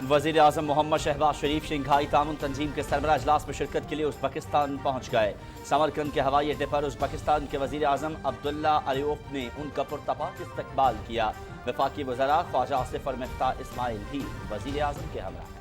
वज़ीर आज़म मोहम्मद शहबाज शरीफ शंघाई ताउन तंजीम के सरबराह इजलास में शिरकत के लिए उज़्बेकिस्तान पहुँच गए। समरकंद के हवाई अड्डे पर उज़्बेकिस्तान के वज़ीर आज़म अब्दुल्ला अलियोफ ने उनका पुरतपाक इस्तकबाल किया। वफाकी वज़रा ख्वाजा आसिफ और मिफ्ताह इस्माइल भी वज़ीर आज़म के हमरा हैं।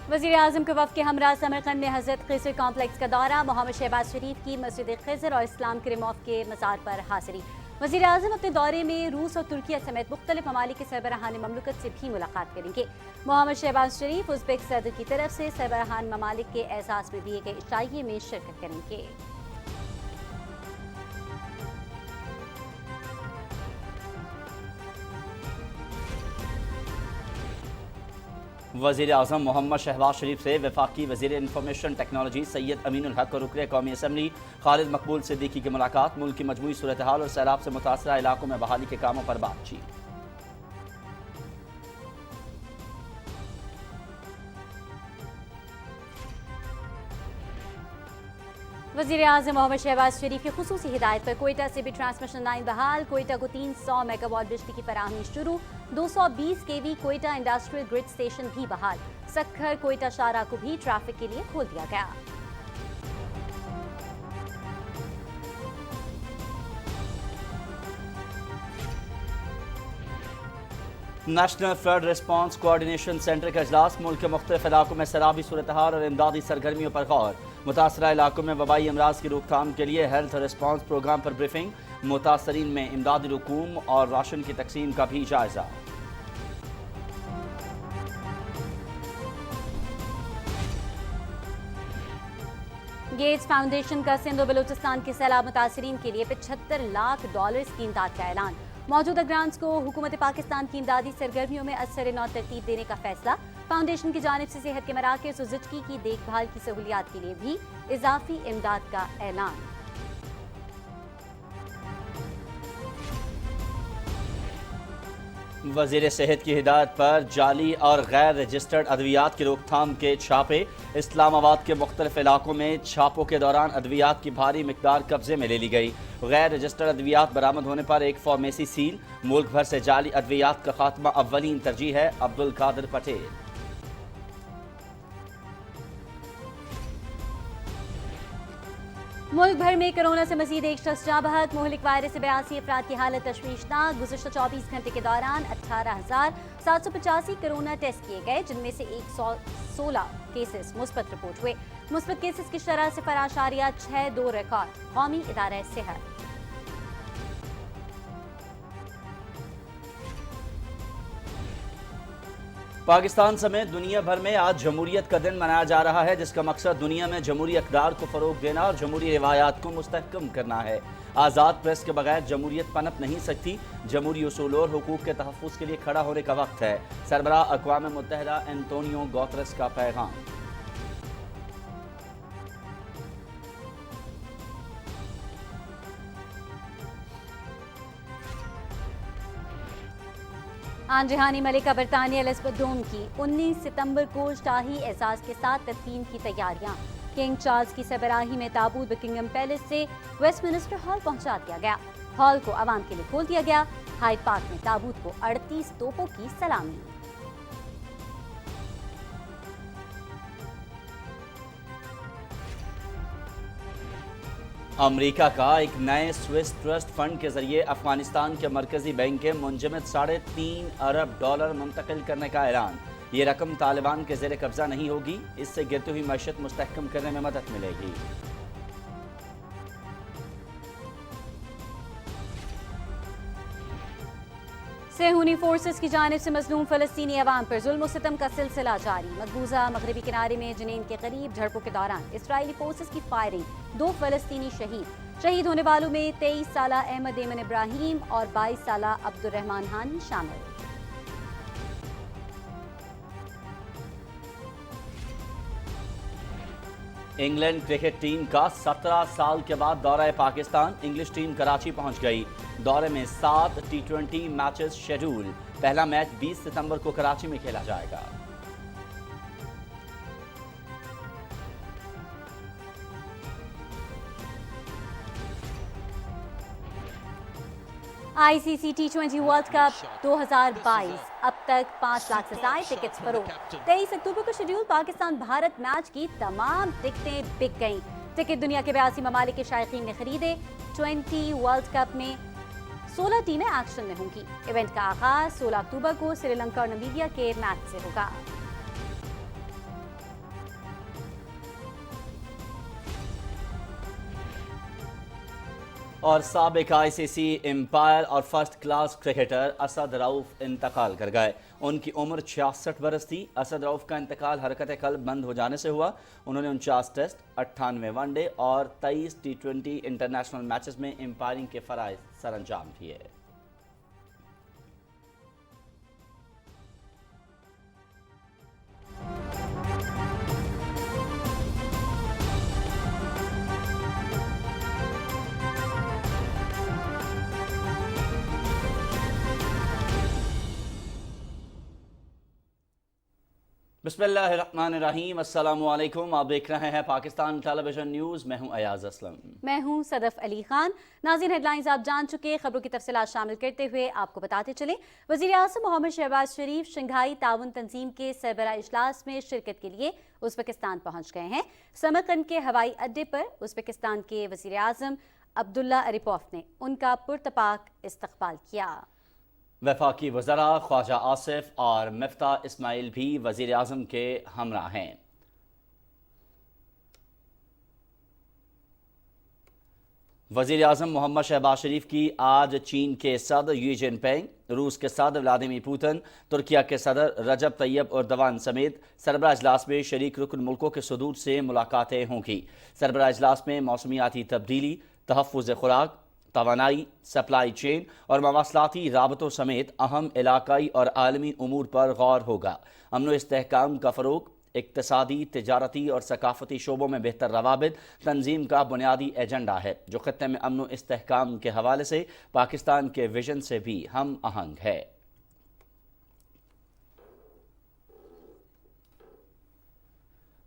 वज़ीर आज़म के वफ़द के हमरा समरकंद में हज़रत खिज़र कॉम्प्लेक्स का दौरा, मोहम्मद शहबाज शरीफ की मस्जिद खिज़र और इस्लाम करीमोफ के मज़ार पर हाज़िरी। वज़ीर आज़म अपने दौरे में रूस और तुर्किया समेत मुख्तलिफ ममालिक के सरबराहान ममलकत से भी मुलाकात करेंगे। मोहम्मद शहबाज शरीफ उज़्बेक सदर की तरफ से सरबराहान ममालिक के एहसास में दिए गए इशाइये में शिरकत करेंगे। वज़ीर आज़म मोहम्मद शहबाज शरीफ से वफाकी वज़ीर इंफॉर्मेशन टेक्नोलॉजी सैयद अमीनुल हक और रुकन कौमी असम्बली खालिद मकबूल सिद्दीकी की मुलाकात, मुल्क की मजमूई सूरत हाल और सैलाब से मुतासरा इलाकों में बहाली के कामों पर बातचीत। वज़ीर आज़म मोहम्मद शहबाज शरीफ की खुसूसी हिदायत पर कोयटा से भी ट्रांसमिशन लाइन बहाल, कोयटा को 300 मेगावाट बिजली की फराहमी शुरू, 220 केवी कोयटा इंडस्ट्रियल ग्रिड स्टेशन भी बहाल, सक्खर कोयटा शाहराह को भी ट्रैफिक के लिए खोल दिया गया। National flood response coordination centre का इजलास, मुल्क के मुख्तलिफ इलाकों में सैलाबी सूरत हाल और इमदादी सरगर्मियों पर गौर, मुतासरा इलाकों में वबाई अमराज की रोकथाम के लिए हेल्थ रिस्पांस प्रोग्राम पर ब्रीफिंग, मुतासरीन में इमदादी रकूम और राशन की तकसीम का भी जायजा। गेट्स फाउंडेशन का सिंध और बलूचिस्तान के सैलाब मुतासरीन के लिए $75 लाख की इमदाद का ऐलान, मौजूदा ग्रांट्स को हुकूमत पाकिस्तान की इमदादी सरगर्मियों में असर नौ तरतीब देने का फैसला, फाउंडेशन की जानिब से सेहत के मराकज़ और ज़िंदगी की देखभाल की सहूलियात के लिए भी इजाफी इमदाद का ऐलान। वज़ीर सेहत की हिदायत पर जाली और गैर रजिस्टर्ड अद्वियात की रोकथाम के छापे, इस्लामाबाद के मुख्तलिफ इलाकों में छापों के दौरान अद्वियात की भारी मिकदार कब्जे में ले ली गई। गैर रजिस्टर्ड अद्वियात बरामद होने पर एक फार्मेसी सील, मुल्क भर से जाली अद्वियात का खात्मा अव्वलीन तरजीह है। अब्दुल कादिर पटेल। मुल्क भर में कोरोना से मजीद एक शख्स जाँ बहक, मुहलिक वायरस से 82 अफराद की हालत तशवीशनाक। गुज़िश्ता 24 घंटे के दौरान 18,785 कोरोना टेस्ट किए गए, जिनमें से 116 केसेस मुस्बत रिपोर्ट हुए। मुस्बत केसेस की शरह 0.62 रिकॉर्ड, कौमी इदारा सेहत। पाकिस्तान समेत दुनिया भर में आज जमहूरियत का दिन मनाया जा रहा है, जिसका मकसद दुनिया में जमहूरी अक़दार को फ़रोग़ देना और जमहूरी रिवायात को मुस्तहकम करना है। आज़ाद प्रेस के बगैर जमहूरियत पनप नहीं सकती, जमहूरी उसूल और हुकूक़ के तहफ़्फ़ुज़ के लिए खड़ा होने का वक्त है। सरबराह अक़वाम मुत्तहिदा एंटोनियो गुतेरेस का पैगाम। आन जहानी मलिका बरतानिया एलिज़ाबेथ दोम की 19 सितंबर को शाही एजाज़ के साथ तदफीन की तैयारियां, किंग चार्ल्स की सरबराही में ताबूत बकिंगम पैलेस से वेस्टमिनिस्टर हॉल पहुंचा दिया गया। हॉल को आवाम के लिए खोल दिया गया। हाइड पार्क में ताबूत को 38 तोपों की सलामी। अमेरिका का एक नए स्विस ट्रस्ट फंड के जरिए अफगानिस्तान के मरकजी बैंक के मुंजमद $3.5 अरब मुंतकिल करने का ऐलान। ये रकम तालिबान के ज़ेर कब्जा नहीं होगी, इससे गिरती हुई मईशत मुस्तहकम करने में मदद मिलेगी। सेहूनी फोर्सेस की जानिब से मजलूम फ़लस्तीनी अवाम पर जुल्म और सितम का सिलसिला जारी। मकबूजा मगरबी किनारे में जनीन के करीब झड़पों के दौरान इसराइली फोर्सेस की फायरिंग, 2 फ़लस्तीनी शहीद होने वालों में 23 साला अहमद एमन इब्राहिम और 22 साला अब्दुर्रहमान हानी शामिल। इंग्लैंड क्रिकेट टीम का 17 साल के बाद दौरा पाकिस्तान, इंग्लिश टीम कराची पहुंच गई। दौरे में 7 T20 मैचेस शेड्यूल। पहला मैच 20 सितंबर को कराची में खेला जाएगा। ICC T20 वर्ल्ड कप 2022 अब तक 5 लाख से ज्यादा टिकट्स फरोख्त। 23 अक्टूबर को शेड्यूल पाकिस्तान भारत मैच की तमाम टिकटें बिक गईं। टिकट दुनिया के 82 ममालिक के शायकीन ने खरीदे। 20 वर्ल्ड कप में 16 टीमें एक्शन में होंगी। इवेंट का आगाज 16 अक्टूबर को श्रीलंका और नामीबिया के मैच से होगा। और साबिक ICC एम्पायर और first class cricketer Asad Rauf इंतकाल कर गए। उनकी उम्र 66 बरस थी। असद रऊफ का इंतकाल हरकत कल्ब बंद हो जाने से हुआ। उन्होंने 49 टेस्ट, 98 वनडे और 23 T20 इंटरनेशनल मैचेस में एम्पायरिंग के फराइज सरअंजाम किए। बिस्मिल्लाहिर्रहमानिर्रहीम, अस्सलाम वालेकुम। आप देख रहे हैं पाकिस्तान टेलीविजन न्यूज़। मैं हूं अयाज असलम। मैं हूं सदफ अली खान। नाज़रीन, हेडलाइंस आप जान चुके। खबरों की तफसीलात शामिल करते हुए आपको बताते चले, वज़ीर आज़म मोहम्मद शहबाज शरीफ शंघाई ताउन तंजीम के सरबराह इजलास में शिरकत के लिए उज़्बेकिस्तान पहुंच गए हैं। समरकंद के हवाई अड्डे पर उज़्बेकिस्तान के वज़ीर आज़म अब्दुल्ला अरिपोव ने उनका पुरतपाक इस्तकबाल किया। वफाकी वज़रा ख्वाजा आसिफ और मिफ्ता इस्माइल भी वज़ीर आज़म के हमरा हैं। वज़ीर आज़म मोहम्मद शहबाज शरीफ की आज चीन के सदर शी जिनपिंग, रूस के सदर व्लादिमीर पुतिन, तुर्किया के सदर रजब तैयब एर्दोगान समेत सरबराह इजलास में शरीक रुकन मुल्कों के सदूर से मुलाकातें होंगी। सरबराह इजलास में मौसमियाती तब्दीली, तहफ़्फ़ुज़ खुराक, तवानाई, सप्लाई चेन और मवासलाती राबतों समेत अहम इलाकाई और आलमी उमूर पर गौर होगा। अमन व इस्तेहकाम का फ़रोग, इक़्तिसादी, तिजारती और सकाफ़ती शोबों में बेहतर रवाबित तंजीम का बुनियादी एजेंडा है, जो ख़त्ते में अमन व इस्तेहकाम के हवाले से पाकिस्तान के विजन से भी हम आहंग है।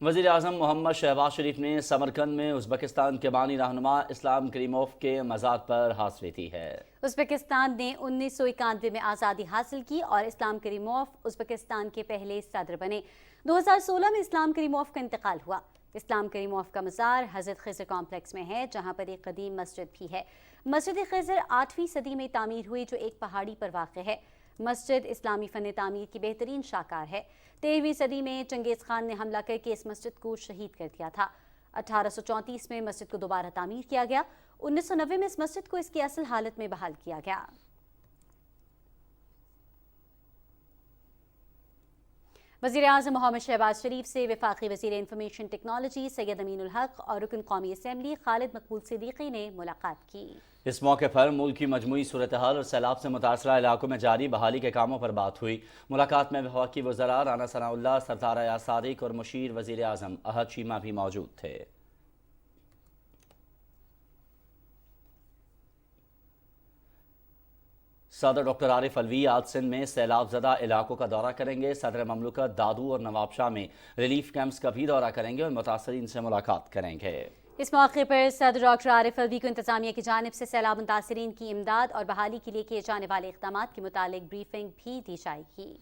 वज़ीर आज़म मोहम्मद शहबाज शरीफ ने समरकंद में उज़्बेकिस्तान के बानी रहनुमा इस्लाम करीमोव के मज़ार पर हाज़िरी दी है। उज़्बेकिस्तान ने 1991 में आज़ादी हासिल की और इस्लाम करीमोव उज़्बेकिस्तान के पहले सदर बने। 2016 में इस्लाम करीमोव का इंतकाल हुआ। इस्लाम करीमोव का मज़ार हज़रत ख़िज़र कॉम्प्लेक्स में है, जहाँ पर एक कदीम मस्जिद भी है। मस्जिद ख़िज़र 8वीं सदी में तामीर हुई, जो एक पहाड़ी पर वाक़ है। मस्जिद इस्लामी फ़न तामीर की बेहतरीन शाकार है। 13वीं सदी में चंगेज़ खान ने हमला करके इस मस्जिद को शहीद कर दिया था। 1834 में मस्जिद को दोबारा तामीर किया गया। 1990 में इस मस्जिद को इसकी असल हालत में बहाल किया गया। वज़ीर आज़म मोहम्मद शहबाज शरीफ से वफाकी वज़ीर इंफॉर्मेशन टेक्नोलॉजी सैयद अमीनुल हक और रुकन कौमी असम्बली खालिद मकबूल सिद्दीकी ने मुलाकात की। इस मौके पर मुल्क की मजमूई सूरत हाल और सैलाब से मुतासरा इलाकों में जारी बहाली के कामों पर बात हुई। मुलाकात में वफाकी वज़रा राना सनाउल्लाह, सरदार अयाज सादिक और मुशीर वज़ीर आज़म अहद शीमा भी मौजूद थे। सदर डॉक्टर आरिफ अलवी आज सिंध में सैलाब ज़दा इलाकों का दौरा करेंगे। सदर ममलकत दादू और नवाबशाह में रिलीफ कैंप्स का भी दौरा करेंगे और मुतासरीन से मुलाकात करेंगे। इस मौके पर सदर डॉक्टर आरिफ अलवी को इंतजामिया की जानिब से सैलाब मुतासरीन की इमदाद और बहाली के लिए किए जाने वाले इक़दाम के मुतालिक ब्रीफिंग भी दी जाएगी।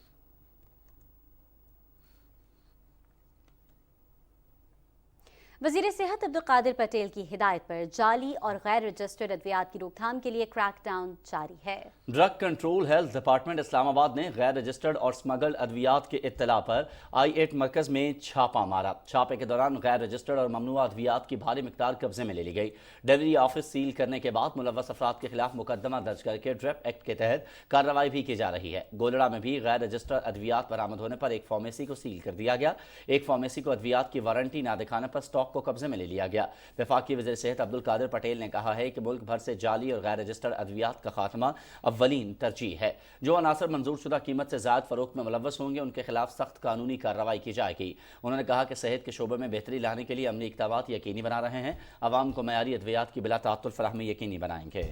वज़ीर सेहत अब्दुल कादिर पटेल की हिदायत पर जाली और गैर रजिस्टर्ड अद्वियात की रोकथाम के लिए क्रैकडाउन जारी है। Drug control health department Islamabad ने गैर रजिस्टर्ड और स्मगल्ड अद्वियात के इत्तला पर I8 मरकज़ में छापा मारा। छापे के दौरान गैर रजिस्टर्ड और ममनुआ अद्वियात की भारी मिकदार कब्जे में ले ली गई। डिलीवरी ऑफिस सील करने के बाद मुलव्वस अफराद के खिलाफ मुकदमा दर्ज करके ड्रग एक्ट के तहत कार्रवाई भी की जा रही है। गोलड़ा में भी गैर रजिस्टर्ड अद्वियात बरामद होने पर एक फार्मेसी को सील कर दिया गया। एक फार्मेसी को अद्वियात की वारंटी न दिखाने पर स्टॉक को कब्जे में ले लिया गया। वफाकी वज़ीर सेहत अब्दुल कादिर पटेल ने कहा है कि मुल्क भर से जाली और गैर रजिस्टर्ड अद्वियात का खात्मा अव्वलीन तरजीह है। जो अनासर मंजूर शुदा कीमत से ज़ायद फरोख्त में मुलव्वस होंगे, उनके खिलाफ सख्त कानूनी कार्रवाई की जाएगी। उन्होंने कहा कि सेहत के शोबे में बेहतरी लाने के लिए अमली इक़दामात यकीनी बना रहे हैं। अवाम को मयारी अद्वियात की बिला ताअत्तुल फराहमी यकीनी बनाएंगे।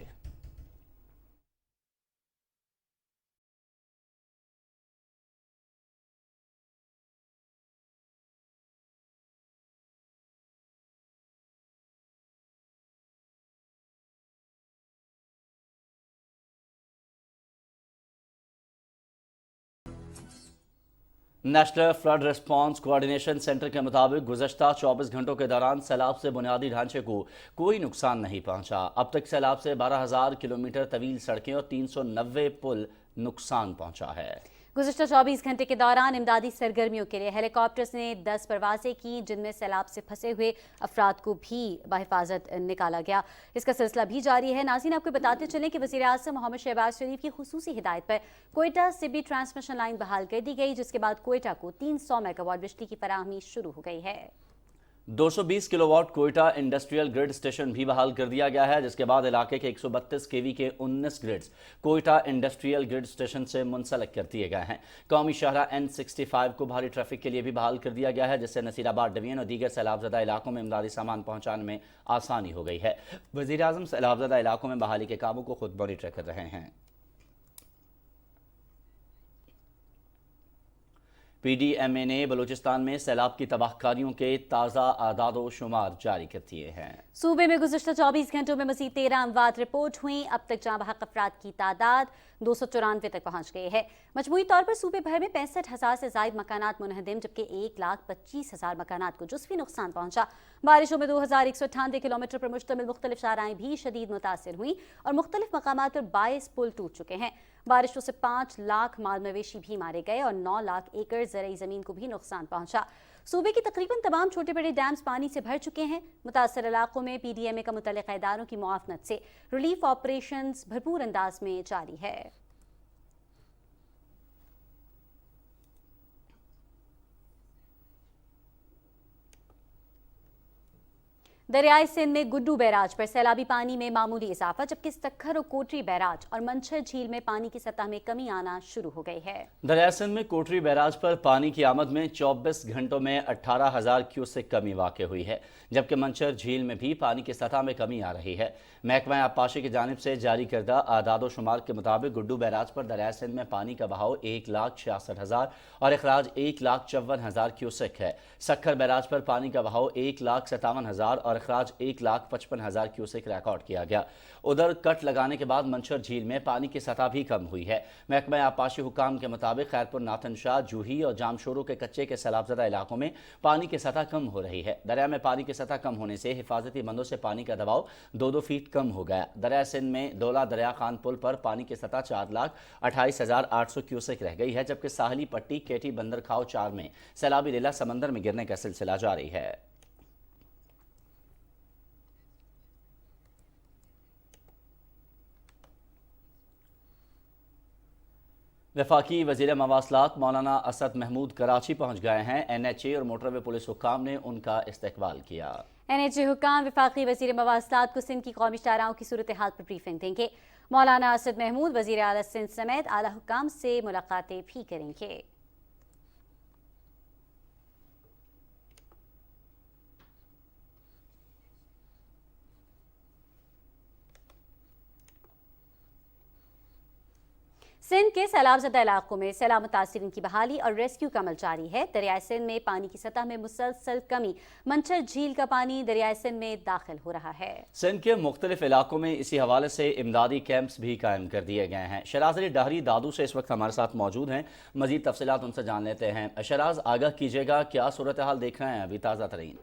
National flood response coordination centre के मुताबिक गुज़श्ता 24 घंटों के दौरान सैलाब से बुनियादी ढांचे को कोई नुकसान नहीं पहुंचा। अब तक सैलाब से 12,000 किलोमीटर तवील सड़कें और 390 पुल नुकसान पहुंचा है। गुज़श्ता 24 घंटे के दौरान इमदादी सरगर्मियों के लिए हेलीकॉप्टर्स ने 10 परवाजें की, जिनमें सैलाब से फंसे हुए अफराद को भी बहिफाजत निकाला गया। इसका सिलसिला भी जारी है। नाज़रीन, आपको बताते चलें कि वज़ीर आज़म मोहम्मद शहबाज शरीफ की खुसूसी हिदायत पर कोयटा से भी ट्रांसमिशन लाइन बहाल कर दी गई, जिसके बाद कोयटा को 300 मेगावाट बिजली की फराहमी शुरू हो गई है। 220 kilowatt Quetta industrial grid station भी बहाल कर दिया गया है, जिसके बाद इलाके के 132 केवी के 19 grids Quetta industrial grid station से मुंसलिक कर दिए गए हैं। कौमी शाहरा N65 को भारी ट्रैफिक के लिए भी बहाल कर दिया गया है, जिससे नसीराबाद डिवीजन और दीगर सैलाबजदा इलाकों में इमदादी सामान पहुंचाने में आसानी हो गई है। वज़ीर आज़म सैलाबजदा इलाकों में बहाली के कामों को खुद मॉनिटर कर रहे हैं। PDMA ने बलूचिस्तान में सैलाब की तबाहकारियों के ताज़ा आदादो शुमार जारी कर दिए हैं। सूबे में गुज़श्ता 24 घंटों में मज़ीद 13 अमवात रिपोर्ट हुई। अब तक जाँ बहक अफराद की तादाद 294 तक पहुँच गई है। मजमूई तौर पर सूबे भर में 65,000 से ज़ायद मकानात मुनहदिम, जबकि 1,25,000 मकानात को जुज़वी नुकसान पहुँचा। बारिशों में 2,198 किलोमीटर पर मुश्तमिल मुख्तलिफ शाहराएँ भी शदीद मुतासिर हुई और मुख्तलिफ मकामात पर 22 पुल टूट चुके हैं। बारिशों से 5 लाख माल मवेशी भी मारे गए और 9 लाख एकड़ ज़रई ज़मीन को भी नुकसान पहुँचा। सूबे की तकरीबन तमाम छोटे बड़े डैम्स पानी से भर चुके हैं। मुतासर इलाकों में PDMA का मुतल्लिक़ इदारों की मुआवनत से रिलीफ ऑपरेशंस भरपूर अंदाज में जारी है। दरियाई सिंध में गुड्डू बैराज पर सैलाबी पानी में मामूली इजाफा, जबकि सक्खर और कोटरी बैराज और मंछर झील में पानी की सतह में कमी आना शुरू हो गई है। दरियाई सिंध में कोटरी बैराज पर पानी की आमद में 24 घंटों में 18,000 क्यूसेक कमी वाक़ हुई है, जबकि मंछर झील में भी पानी की सतह में कमी आ रही है। महकमा आबपाशी की जानिब से जारी करदा आदादो शुमार के मुताबिक गुड्डू बैराज पर दरियाई सिंध में पानी का बहाव 1,66,000 और अखराज 1,54,000 क्यूसेक है। सक्खर बैराज पर पानी का बहाव 1,57,000 और अखराज 1,55,000 क्यूसेक रिकॉर्ड किया गया। उधर कट लगाने के बाद मंछर झील में पानी की सतह भी कम हुई है। महकमा आबपाशी हुकाम के मुताबिक खैरपुर, नाथन शाह, जूही और जामशोरों के कच्चे के सैलाबजदा इलाकों में पानी की सतह कम हो रही है। दरिया में पानी की सतह कम होने से हिफाजती बंदों से पानी का दबाव 2-2 फीट कम हो गया। दरिया सिंध में डोला दरिया खान पुल पर पानी की सतह 4,28,800 क्यूसेक रह गई है, जबकि साहली पट्टी केटी बंदर खाओ 4 में सैलाबी रेला समंदर में गिरने का सिलसिला जारी है। वफाकी वज़ीर मवासलात मौलाना असद महमूद कराची पहुँच गए हैं। NHA और मोटरवे पुलिस हुक्काम ने उनका इस्तकबाल किया। NHA हुक्काम वफाकी वज़ीर मवासलात को सिंध की कौमी शाहराओं की सूरत हाल पर ब्रीफिंग देंगे। मौलाना असद महमूद वज़ीर आला सिंध समेत आला हुक्काम से मुलाकातें भी करेंगे। सिंध के सैलाबजदा इलाकों में सैलाब मुतासिरीन की बहाली और रेस्क्यू का अमल जारी है। दरियाई सिंध में पानी की सतह में मुसलसल कमी, मंछर झील का पानी दरियाई सिंध में दाखिल हो रहा है। सिंध के मुख्तलिफ इलाकों में इसी हवाले से इमदादी कैंप्स भी कायम कर दिए गए हैं। शराज अली डाहरी दादू से इस वक्त हमारे साथ मौजूद हैं। मजीद तफसीलात उनसे जान लेते हैं। शराज, आगाह कीजिएगा, क्या सूरत हाल देख रहे हैं अभी ताज़ा तरीन?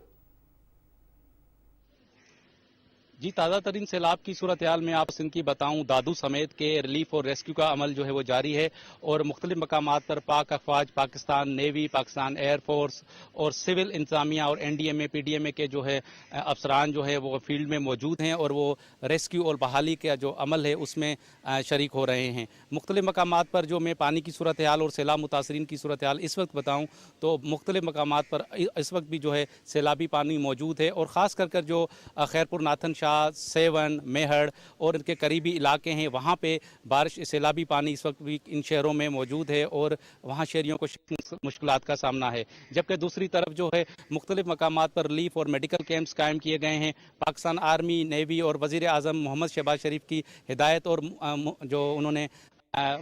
जी, ताज़ा तरीन सैलाब की सूरत हाल में आप सिंध की बताऊं, दादू समेत के रिलीफ और रेस्क्यू का अमल जो है वो जारी है और मुख्तलिफ मकामात पर पाक अफवाज, पाकिस्तान नेवी, पाकिस्तान एयरफोर्स और सिविल इंतजामिया और NDMA PDMA के जो है अफसरान जो है वो फील्ड में मौजूद हैं और वो रेस्क्यू और बहाली का जो अमल है उसमें शरीक हो रहे हैं। मुख्तलिफ मकामात पर जो मैं पानी की सूरत हाल और सैलाब मुतासरीन की सूरत हाल इस वक्त बताऊँ तो मुख्तलिफ मकामात पर इस वक्त भी जो है सैलाबी पानी मौजूद है और ख़ास कर जो खैरपुर, नाथन शाह, सेवन, मेहड़ और इनके करीबी इलाके हैं वहाँ पे बारिश सैलाबी पानी इस वक्त भी इन शहरों में मौजूद है और वहाँ शहरियों को मुश्किलात का सामना है। जबकि दूसरी तरफ जो है मुख्तलिफ मकामात पर रिलीफ और मेडिकल कैंप्स कायम किए गए हैं। पाकिस्तान आर्मी, नेवी और वज़ीर आज़म मोहम्मद शहबाज शरीफ की हिदायत और जो उन्होंने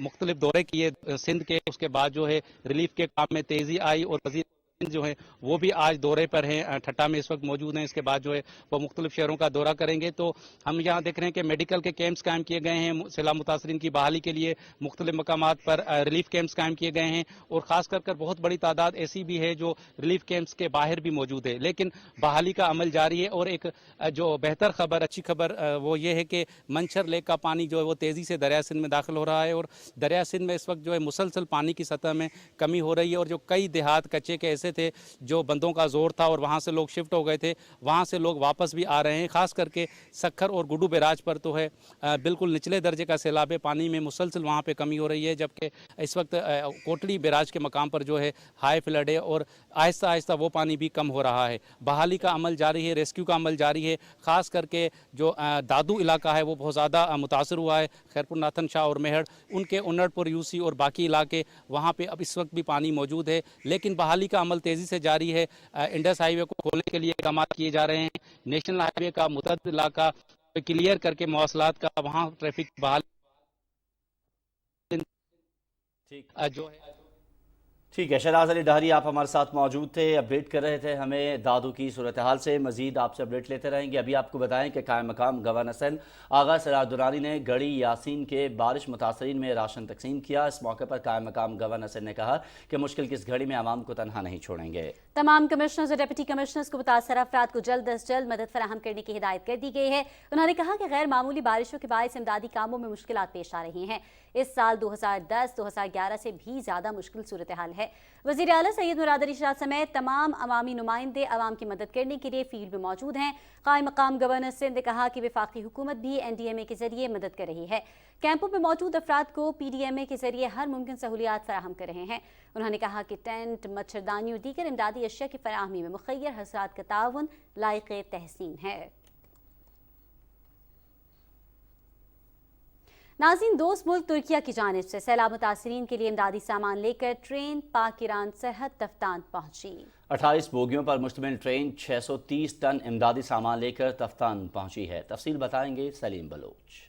मुख्तलिफ दौरे किए सिंध के, उसके बाद जो है रिलीफ के काम में तेज़ी आई और वज़ीर جو ہیں وہ بھی آج دورے پر ہیں، ٹھٹا میں اس وقت موجود ہیں. اس کے بعد جو ہے وہ مختلف شہروں کا دورہ کریں گے. تو ہم یہاں دیکھ رہے ہیں کہ میڈیکل کے کیمپس قائم کیے گئے ہیں، سیلاب متاثرین کی بحالی کے لیے مختلف مقامات پر ریلیف کیمپس قائم کیے گئے ہیں، اور خاص کر بہت بڑی تعداد ایسی بھی ہے جو ریلیف کیمپس کے باہر بھی موجود ہے. لیکن بحالی کا عمل جاری ہے. اور ایک جو بہتر خبر، اچھی خبر وہ یہ ہے کہ منچھر لیک کا پانی جو ہے وہ تیزی سے دریا سندھ میں داخل ہو رہا ہے، اور دریا سندھ میں اس وقت جو ہے مسلسل پانی کی سطح میں کمی ہو رہی ہے. اور جو کئی دیہات کچے کے ایسے تھے جو بندوں کا زور تھا اور وہاں سے لوگ شفٹ ہو گئے تھے، وہاں سے لوگ واپس بھی آ رہے ہیں. خاص کر کے سکھر اور گڈو بیراج پر تو ہے بالکل نچلے درجے کا سیلاب ہے، پانی میں مسلسل وہاں پہ کمی ہو رہی ہے. جبکہ اس وقت کوٹلی بیراج کے مقام پر جو ہے ہائی فلڈ ہے، اور آہستہ آہستہ وہ پانی بھی کم ہو رہا ہے. بحالی کا عمل جاری ہے، ریسکیو کا عمل جاری ہے. خاص کر کے جو دادو علاقہ ہے وہ بہت زیادہ متاثر ہوا ہے. خیرپور ناتھن شاہ اور مہڑ، ان کے انڑ پور یوسی اور باقی علاقے، وہاں پہ اب اس وقت بھی پانی موجود ہے. لیکن بحالی کا عمل تیزی سے جاری ہے. انڈس ہائی وے کو کھولنے کے لیے اقدامات کیے جا رہے ہیں. نیشنل ہائی وے کا متعدد علاقہ کلیئر کر کے مواصلات کا وہاں ٹریفک بحال جو ہے. ٹھیک ہے، شہناز علی ڈہری آپ ہمارے ساتھ موجود تھے، اپڈیٹ کر رہے تھے ہمیں دادو کی صورتحال سے. مزید آپ سے اپڈیٹ لیتے رہیں گے. ابھی آپ کو بتائیں کہ قائم مقام گورنر سندھ آغا سراج درانی نے گڑھی یاسین کے بارش متاثرین میں راشن تقسیم کیا. اس موقع پر قائم مقام گورنر سندھ نے کہا کہ مشکل کی اس گھڑی میں عوام کو تنہا نہیں چھوڑیں گے. تمام کمشنرز اور ڈپٹی کمشنرز کو متاثرہ افراد کو جلد از جلد مدد فراہم کرنے کی ہدایت کر دی گئی ہے. انہوں نے کہا کہ غیر معمولی بارشوں کے باعث امدادی کاموں میں مشکلات پیش آ رہی ہیں. اس سال 2010-2011 سے بھی زیادہ مشکل صورتحال ہے. وزیر اعلیٰ سید مراد علی شاہ سمیت تمام عوامی نمائندے عوام کی مدد کرنے کے لیے فیلڈ میں موجود ہیں. قائم مقام گورنر سندھ نے کہا کہ وفاقی حکومت بھی NDMA کے ذریعے مدد کر رہی ہے. کیمپوں میں موجود افراد کو PDMA کے ذریعے ہر ممکن سہولیات فراہم کر رہے ہیں. انہوں نے کہا کہ ٹینٹ، مچھردانی اور دیگر امدادی اشیاء کی فراہمی میں مخیر حضرات کا تعاون لائق تحسین ہے. ناظرین، دوست ملک ترکیہ کی جانب سے سیلاب متاثرین کے لیے امدادی سامان لے کر ٹرین پاک ایران سرحد تفتان پہنچی. 28 بوگیوں پر مشتمل ٹرین 630 ٹن امدادی سامان لے کر تفتان پہنچی ہے. تفصیل بتائیں گے سلیم بلوچ.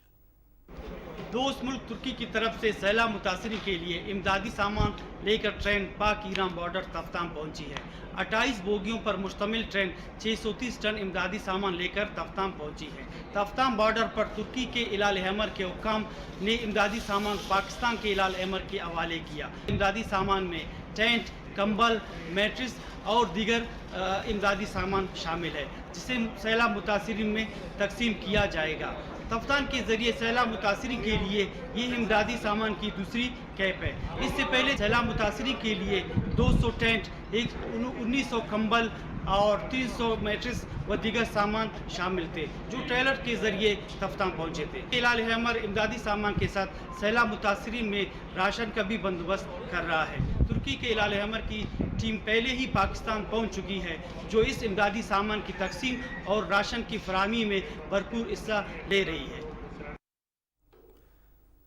دوست ملک ترکی کی طرف سے سیلاب متاثرین کے لیے امدادی سامان لے کر ٹرین پاک ایران بارڈر تفتان پہنچی ہے. 28 بوگیوں پر مشتمل ٹرین 630 ٹن امدادی سامان لے کر تفتان پہنچی ہے. تفتان بارڈر پر ترکی کے ہلال احمر کے حکام نے امدادی سامان پاکستان کے ہلال احمر کے حوالے کیا. امدادی سامان میں ٹینٹ، کمبل، میٹرس اور دیگر امدادی سامان شامل ہے، جسے سیلاب متاثرین میں تقسیم کیا جائے گا. تفتان کے ذریعے سیلاب متاثرین کے لیے یہ امدادی سامان کی دوسری کیپ ہے. اس سے پہلے سیلاب متاثرین کے لیے 200 ٹینٹ، 1900 کمبل اور 300 میٹرس و دیگر سامان شامل تھے، جو ٹریلر کے ذریعے تفتان پہنچے تھے. ہلال احمر امدادی سامان کے ساتھ سیلاب متاثرین میں راشن کا بھی بندوبست کر رہا ہے. ترکی کے ہلال احمر کی ٹیم پہلے ہی پاکستان پہنچ چکی ہے، جو اس امدادی سامان کی تقسیم اور راشن کی فراہمی میں بھرپور حصہ لے رہی ہے.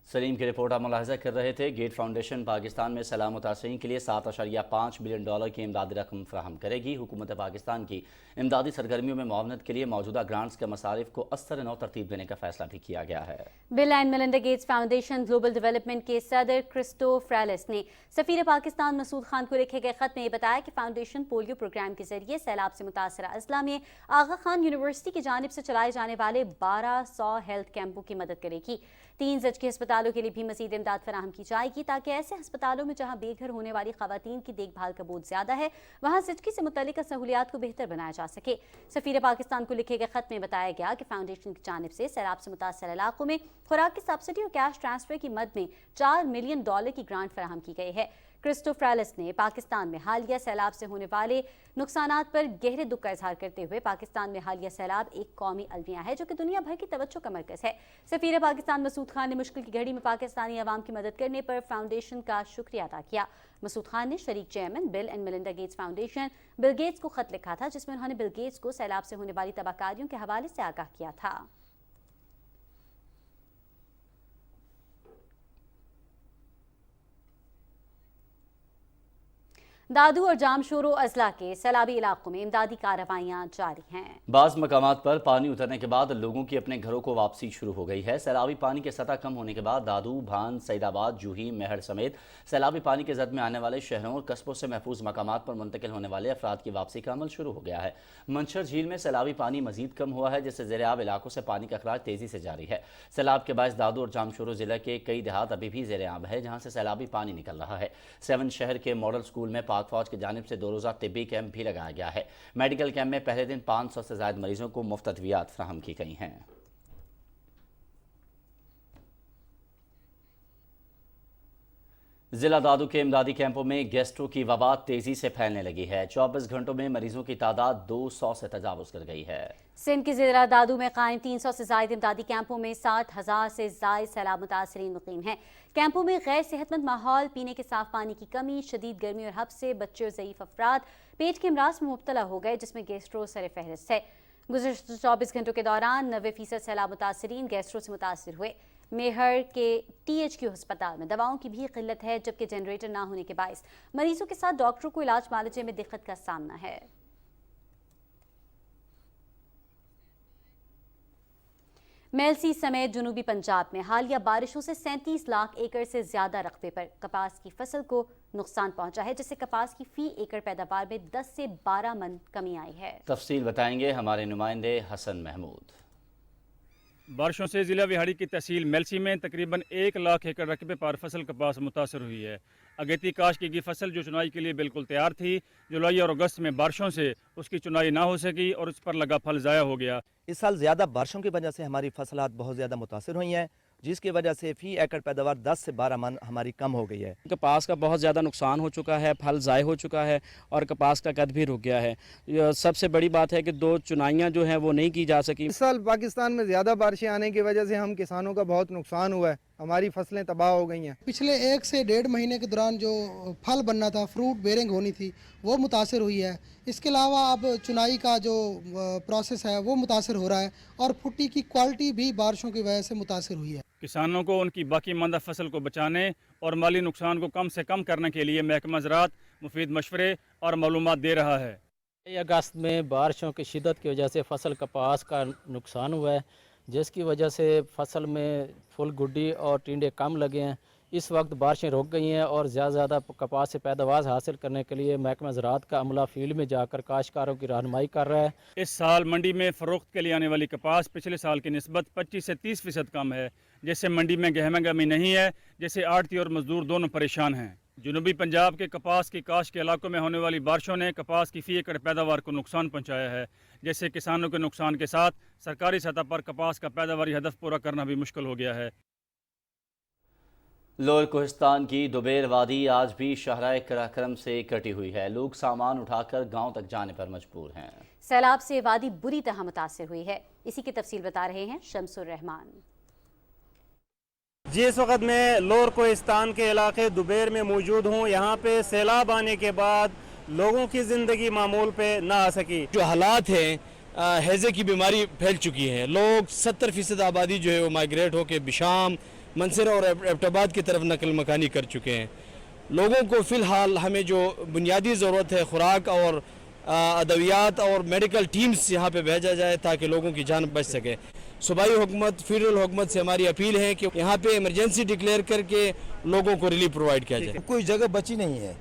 سلیم کی رپورٹ آپ ملاحظہ کر رہے تھے. گیٹ فاؤنڈیشن پاکستان میں سیلاب متاثرین کے لیے $7.5 بلین کی امدادی رقم فراہم کرے گی. حکومت پاکستان کی امدادی سرگرمیوں میں معاونت کے لیے موجودہ گرانٹس کے مصارف کو ازسر نو ترتیب دینے کا فیصلہ بھی کیا گیا ہے. Bill and Melinda Gates foundation global development کے صدر کرسٹو فریلس نے سفیر پاکستان مسعود خان کو لکھے گئے خط میں یہ بتایا کہ فاؤنڈیشن پولیو پروگرام کے ذریعے سیلاب سے متاثرہ اضلاع میں آغا خان یونیورسٹی کی جانب سے چلائے جانے والے 1200 ہیلتھ کیمپوں کی مدد کرے گی. 3 زچگی ہسپتالوں کے لیے بھی مزید امداد فراہم کی جائے گی، تاکہ ایسے ہسپتالوں میں جہاں بے گھر ہونے والی خواتین کی دیکھ بھال کا بوجھ زیادہ ہے، وہاں زچگی سے متعلقہ سہولیات کو بہتر بنایا جا سکے. سفیر پاکستان کو لکھے گئے خط میں بتایا گیا کہ فاؤنڈیشن کی جانب سے سیلاب سے متاثرہ علاقوں میں خوراک کی سبسڈی اور کیش ٹرانسفر کی مد میں $4 ملین کی گرانٹ فراہم کی گئی ہے. کرسٹو فریلس نے پاکستان میں حالیہ سیلاب سے ہونے والے نقصانات پر گہرے دکھ کا اظہار کرتے ہوئے پاکستان میں حالیہ سیلاب ایک قومی المیہ ہے جو کہ دنیا بھر کی توجہ کا مرکز ہے. سفیر پاکستان مسعود خان نے مشکل کی گھڑی میں پاکستانی عوام کی مدد کرنے پر فاؤنڈیشن کا شکریہ ادا کیا. مسعود خان نے شریک chairman Bill and Melinda Gates Foundation Bill Gates کو خط لکھا تھا، جس میں انہوں نے بل گیٹس کو سیلاب سے ہونے والی تباہ کاریوں کے حوالے سے آگاہ کیا تھا. दादू और जामशोरो अजला के सैलाबी इलाकों में इमदादी कार्रवाइयां जारी हैं। बाज़ मकामात पर पानी उतरने के बाद लोगों की अपने घरों को वापसी शुरू हो गई है। सैलाबी पानी के सतह कम होने के बाद दादू, भान, सईदाबाद, जूही, मेहर समेत सैलाबी पानी के जद में आने वाले शहरों और कस्बों से महफूज मकामात पर मुंतकिल होने वाले अफराद की वापसी का अमल शुरू हो गया है। मंशर झील में सैलाबी पानी मजीद कम हुआ है, जिससे ज़ेर-ए-आब इलाकों से पानी का अखराज तेज़ी से जारी है। सैलाब के बायस दादू और जामशोरो ज़िले के कई देहात अभी भी ज़ेर-ए-आब है, जहाँ से सैलाबी पानी निकल रहा है। 7 शहर के मॉडल स्कूल में पाक फौज की जानिब से 2 रोज़ा तिब्बी कैंप भी लगाया गया है। मेडिकल कैंप में पहले दिन 500 से ज़ायद मरीजों को मुफ्त अद्वियात फराहम की गई हैं। जिला दादू के इमदादी कैंपों में गैस्ट्रो की वबा तेजी से फैलने लगी है। 24 घंटों में मरीजों की तादाद 200 से तजावुज़ कर गई है। सिंध के जिला दादू में कायम 300 से ज़ायद इमदादी कैंपों में 60,000 से ज़ायद सैलाब मुतासरीन मुकीम हैं। कैंपों में गैर सेहतमंद माहौल, पीने के साफ पानी की कमी, शदीद गर्मी और हब्स से बच्चे और ज़ईफ़ अफराद पेट के अमराज में मुब्तला हो गए, जिसमें गैस्ट्रो सर फहरिस्त है। गुज़श्ता 24 घंटों के दौरान 90% सैलाब मुतासरीन गैस्ट्रो से मुतासर हुए। मेहर के THQ अस्पताल में दवाओं की भी किल्लत है, जबकि जनरेटर ना होने के बायस मरीजों के साथ डॉक्टरों को इलाज मालजे में दिक्कत का सामना है। मेलसी समेत जनूबी पंजाब में हालिया बारिशों से 37 लाख एकड़ से ज्यादा रकबे पर कपास की फसल को नुकसान पहुंचा है, जिससे कपास की फी एकड़ पैदावार में 10 से 12 मन कमी आई है। तफसील बताएंगे हमारे नुमाइंदे हसन महमूद। बारिशों से ज़िला विहाड़ी की तहसील मेलसी में तकरीबन 1 लाख एकड़ रकबे पर फसल कपास मुतासर हुई है। अगेती काश की फसल जो चुनाई के लिए बिल्कुल तैयार थी, जुलाई और अगस्त में बारिशों से उसकी चुनाई ना हो सकी और उस पर लगा फल ज़ाया हो गया। इस साल ज़्यादा बारिशों की वजह से हमारी फसलात बहुत ज़्यादा मुतासर हुई हैं, जिसकी वजह से फ़ी एकड़ पैदावार 10 से 12 मन हमारी कम हो गई है। कपास का बहुत ज़्यादा नुकसान हो चुका है, फल ज़ाय हो चुका है और कपास का कद भी रुक गया है। सबसे बड़ी बात है कि 2 चुनाइयाँ जो हैं वो नहीं की जा सकी। इस साल पाकिस्तान में ज़्यादा बारिशें आने की वजह से हम किसानों का बहुत नुकसान हुआ है, हमारी फसलें तबाह हो गई हैं। पिछले 1 से 1.5 महीने के दौरान जो फल बनना था, फ्रूट बेरिंग होनी थी, वो मुतासर हुई है। इसके अलावा अब चुनाई का जो प्रोसेस है वो मुतासर हो रहा है और फुट्टी की क्वालिटी भी बारिशों की वजह से मुतासर हुई है। किसानों को उनकी बाकी मानदा फसल को बचाने और माली नुकसान को कम से कम करने के लिए महकमा ज़राअत मुफीद मशवरे और मालूमात दे रहा है। अगस्त में बारिशों की शिद्दत की वजह से फसल कपास का नुकसान हुआ है, जिसकी वजह से फसल में फुल गुड्डी और टिंडे कम लगे हैं। इस वक्त बारिशें रुक गई हैं और ज़्यादा कपास से पैदावार हासिल करने के लिए महकमा ज़राअत का अमला फील्ड में जाकर काश्तकारों की रहनुमाई कर रहा है। इस साल मंडी में फ़रोख्त के लिए आने वाली कपास पिछले साल की निस्बत 25 से 30% कम है, जिससे मंडी में गहमा गहमी नहीं है, जिससे आड़ती और मजदूर दोनों परेशान हैं। जनूबी पंजाब के कपास की काश के इलाकों में होने वाली बारिशों ने कपास की फी एकड़ पैदावार को नुकसान पहुंचाया है, जिससे किसानों के नुकसान के साथ सरकारी सतह पर कपास का पैदावारी हदफ पूरा करना भी मुश्किल हो गया है। लोअर कोहिस्तान की दुबेर वादी आज भी शाहराए कराक्रम से कटी हुई है। लोग सामान उठाकर गांव तक जाने पर मजबूर हैं। सैलाब से वादी बुरी तरह मुतासिर हुई है। इसी की तफसील बता रहे हैं शमसुर रहमान। जी, इस वक्त मैं लोअर कोहिस्तान के इलाके दुबेर में मौजूद हूँ। यहाँ पे सैलाब आने के बाद लोगों की ज़िंदगी मामूल पे ना आ सकी। जो हालात हैं, हैज़े की बीमारी फैल चुकी है। लोग 70% आबादी जो है वो माइग्रेट होकर बिशाम, मंसर और एबटाबाद की तरफ नकल मकानी कर चुके हैं। लोगों को फ़िलहाल हमें जो बुनियादी ज़रूरत है, खुराक और अदवियात और मेडिकल टीम्स यहाँ पे भेजा जाए ताकि लोगों की जान बच सके। सूबाई हुकूमत, फेडरल हुकूमत से हमारी अपील है कि यहाँ पे इमरजेंसी डिक्लेयर करके लोगों को रिलीफ प्रोवाइड किया जाए। कोई जगह बची नहीं है,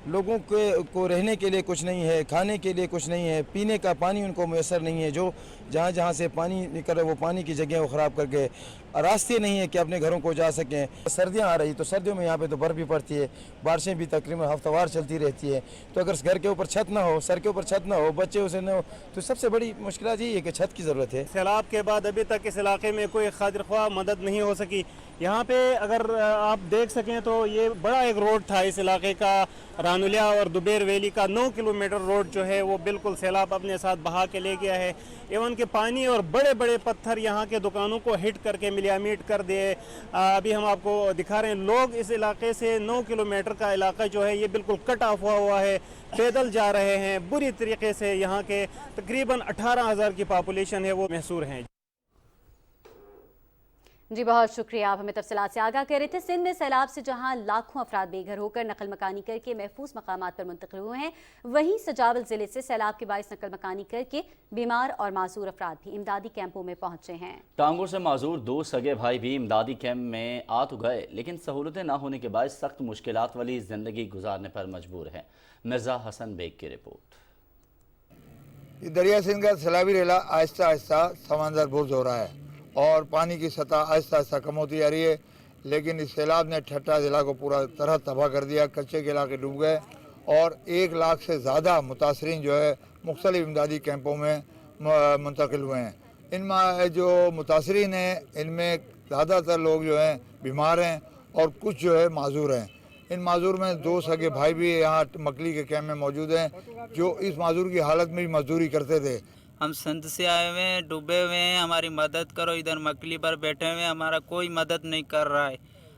लोगों को रहने के लिए कुछ नहीं है, खाने के लिए कुछ नहीं है, पीने का पानी उनको मैसर नहीं है। जो जहाँ से पानी निकल रहा है वो पानी की जगह वो ख़राब करके रास्ते नहीं है कि अपने घरों को जा सकें। सर्दियाँ आ रही तो सर्दियों में यहाँ पे तो बर्फ़ भी पड़ती है, बारिशें भी तकरीबन हफ्तावार चलती रहती है। तो अगर घर के ऊपर छत ना हो, सर के ऊपर छत ना हो, बच्चे उसे ना हो, तो सबसे बड़ी मुश्किल यही है कि छत की ज़रूरत है। सैलाब के बाद अभी तक इस इलाके में कोई खातिर ख्वाह मदद नहीं हो सकी। यहाँ पे अगर आप देख सकें तो ये बड़ा एक रोड था इस इलाके का, रानुलिया और दुबेर वैली का 9 किलोमीटर रोड जो है वो बिल्कुल सैलाब अपने साथ बहा के ले गया है। एवं के पानी और बड़े बड़े पत्थर यहाँ के दुकानों को हिट करके मिलियामीट कर दिए। अभी हम आपको दिखा रहे हैं, लोग इस इलाके से 9 किलोमीटर का इलाका जो है ये बिल्कुल कट ऑफ हुआ है, पैदल जा रहे हैं। बुरी तरीके से यहाँ के तकरीबन 18,000 की पॉपुलेशन है वो महसूर हैं। जी बहुत शुक्रिया, आप हमें तफसीलात से आगाह कर रहे थे। सिंध में सैलाब से जहां लाखों अफराद बेघर होकर नकल मकानी करके महफूज मकामात पर मुंतकिल हुए हैं, वहीं सजावल जिले से सैलाब के बाइस नकल मकानी करके बीमार और माजूर अफराद भी इमदादी कैंपों में पहुंचे हैं। टांगों से माजूर 2 सगे भाई भी इमदादी कैंप में आ तो गए, लेकिन सहूलतें न होने के बाद सख्त मुश्किलात वाली जिंदगी गुजारने पर मजबूर हैं। मिर्जा हसन बेग की रिपोर्ट। दरिया सिंध का सैलाबी रेला आहिस्ता आहिस्ता समंदर बुर्ज हो रहा है और पानी की सतह आहिस्ता आहिस्ता कम होती जा रही है, लेकिन इस सैलाब ने ठट्टा ज़िला को पूरा तरह तबाह कर दिया। कच्चे के इलाके डूब गए और 1 लाख से ज़्यादा मुतासरीन जो है मुख्तलिफ इमदादी कैंपों में मुंतकिल हुए हैं। इनमें जो मुतासरीन हैं इनमें ज़्यादातर लोग जो हैं बीमार हैं और कुछ जो है माजूर हैं। इन माजूर में 2 सगे भाई भी यहाँ मकली के कैंप में मौजूद हैं, जो इस माजूर की हालत में भी मजदूरी करते थे। हम सिंध से आए हुए हैं, डूबे हुए हैं, हमारी मदद करो। इधर मकली पर बैठे हुए हैं, हमारा कोई मदद नहीं कर रहा है,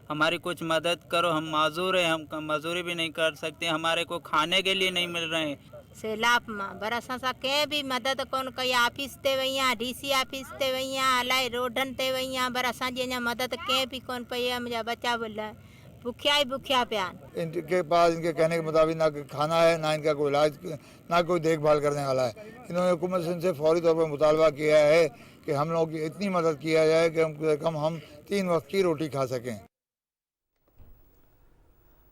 हमारी कुछ मदद करो। हम माजूर हैं, हम मजदूरी भी नहीं कर सकते, हमारे को खाने के लिए नहीं मिल रहे हैं। सैलाब में बरसा सा के भी मदद कोन कई ऑफिस ते वैया डीसी ऑफिस ते वैया अलाई रोडन ते वैया बरसा जी मदद के भी कोन पई मुझा बच्चा बोला भूखिया ही भूखिया प्यान। इनके पास इनके कहने के मुताबिक ना खाना है, ना इनका कोई इलाज, ना कोई देखभाल करने वाला है। इन्होंने हुकूमत से इनसे फौरी तौर पर मुतालबा किया है कि हम लोग की इतनी मदद किया जाए कि कम से कम हम 3 वक्त की रोटी खा सकें।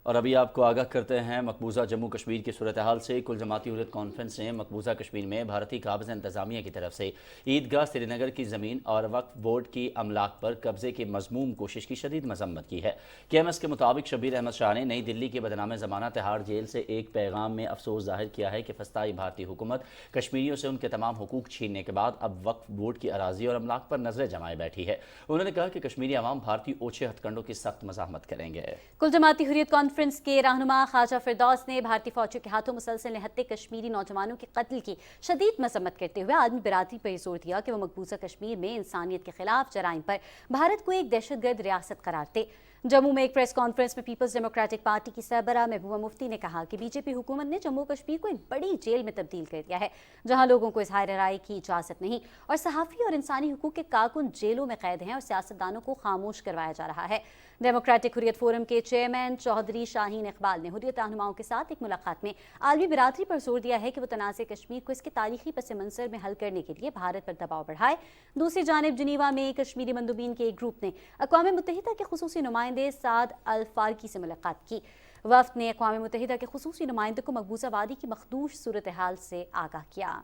और अभी आपको आगाह करते हैं मकबूजा जम्मू कश्मीर की सूरत हाल से। कुल जमाती हुर्रियत कॉन्फ्रेंस ने मकबूजा कश्मीर में भारतीय काबिज़ इंतज़ामिया की तरफ से ईदगाह श्रीनगर की ज़मीन और वक्फ बोर्ड की अमलाक पर कब्ज़े की मज़मूम कोशिश की शदीद मज़म्मत की है। KMS के मुताबिक शबीर अहमद शाह ने नई दिल्ली की बदनाम ज़माना तिहाड़ जेल से एक पैगाम में अफसोस जाहिर किया है कि फस्ताई भारतीय हुकूमत कश्मीरियों से उनके तमाम हुकूक छीनने के बाद अब वक्फ बोर्ड की अराज़ी और अमलाक पर नजरें जमाए बैठी है। उन्होंने कहा कि कश्मीरी अवाम भारतीय ओछे हथकंडों की सख्त मज़ाहमत करेंगे। कुल जमाती हुर्रियत कॉन्फ्रेंस के रहनुमा ख्वाजा फिरदौस ने भारतीय फौजियों के हाथों मुसलसल निहत्ते कश्मीरी नौजवानों के कत्ल की शदीद मजम्मत करते हुए आदमी बिरादरी पर जोर दिया कि वो मकबूजा कश्मीर में इंसानियत के खिलाफ जराइम पर भारत को एक दहशतगर्द रियासत करार दे। जम्मू में एक प्रेस कॉन्फ्रेंस में पीपल्स डेमोक्रेटिक पार्टी की सरबराह महबूबा मुफ्ती ने कहा कि बीजेपी हुकूमत ने जम्मू कश्मीर को एक बड़ी जेल में तब्दील कर दिया है, जहां लोगों को इज़हार राय की इजाजत नहीं और सहाफ़ी और इंसानी हुकूक के कारकुन जेलों में कैद हैं और सियासतदानों को खामोश करवाया जा रहा है। डेमोक्रेटिक हुर्रियत फोरम के चेयरमैन चौधरी शाहीन इकबाल ने हुर्रियत रहनुमाओं के साथ एक मुलाकात में आलमी बिरादरी पर जोर दिया है कि वो तनाज़े कश्मीर को इसके तारीखी पस मंजर में हल करने के लिए भारत पर दबाव बढ़ाए। दूसरी जानिब जिनीवा में कश्मीरी मंदूबीन के एक ग्रुप ने अक़वाम मुत्तहिदा के खुसूसी नुमाइंदे साद अल फारूकी से मुलाकात की। वफ़द ने अक़वाम मुत्तहिदा के खुसूसी नुमाइंदे को मकबूजा वादी की मखदूश सूरत हाल से आगाह किया।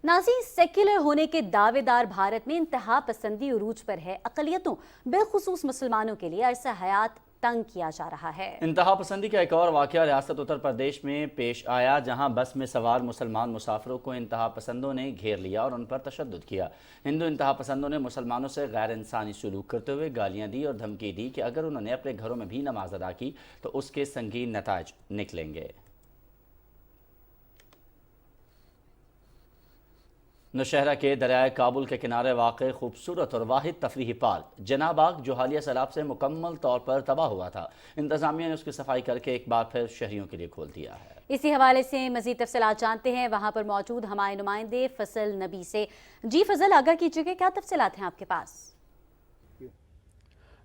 नाज़ी सेक्युलर होने के दावेदार भारत में इंतहा पसंदी उरूज पर है। अक़लियतों बिलखुसूस मुसलमानों के लिए अरसा हयात तंग किया जा रहा है। इंतहा पसंदी का एक और वाक़या रियासत उत्तर प्रदेश में पेश आया, जहां बस में सवार मुसलमान मुसाफिरों को इंतहा पसंदों ने घेर लिया और उन पर तशद्दुद किया। हिंदू इंतहा पसंदों ने मुसलमानों से गैर इंसानी सलूक करते हुए गालियां दी और धमकी दी कि अगर उन्होंने अपने घरों में भी नमाज अदा की तो उसके संगीन नताइज निकलेंगे। नौशहरा के दरियाए काबुल के किनारे वाक़ खूबसूरत और वाहिद तफरीही पार्क जनाबाग जो हालिया सैलाब से मुकम्मल तौर पर तबाह हुआ था, इंतज़ामिया ने उसकी सफाई करके एक बार फिर शहरियों के लिए खोल दिया है। इसी हवाले से मज़ीद तफसीलात जानते हैं वहाँ पर मौजूद हमारे नुमाइंदे फजल नबी से। जी फजल, आगाह कीजिएगा, क्या तफसीलात हैं आपके पास?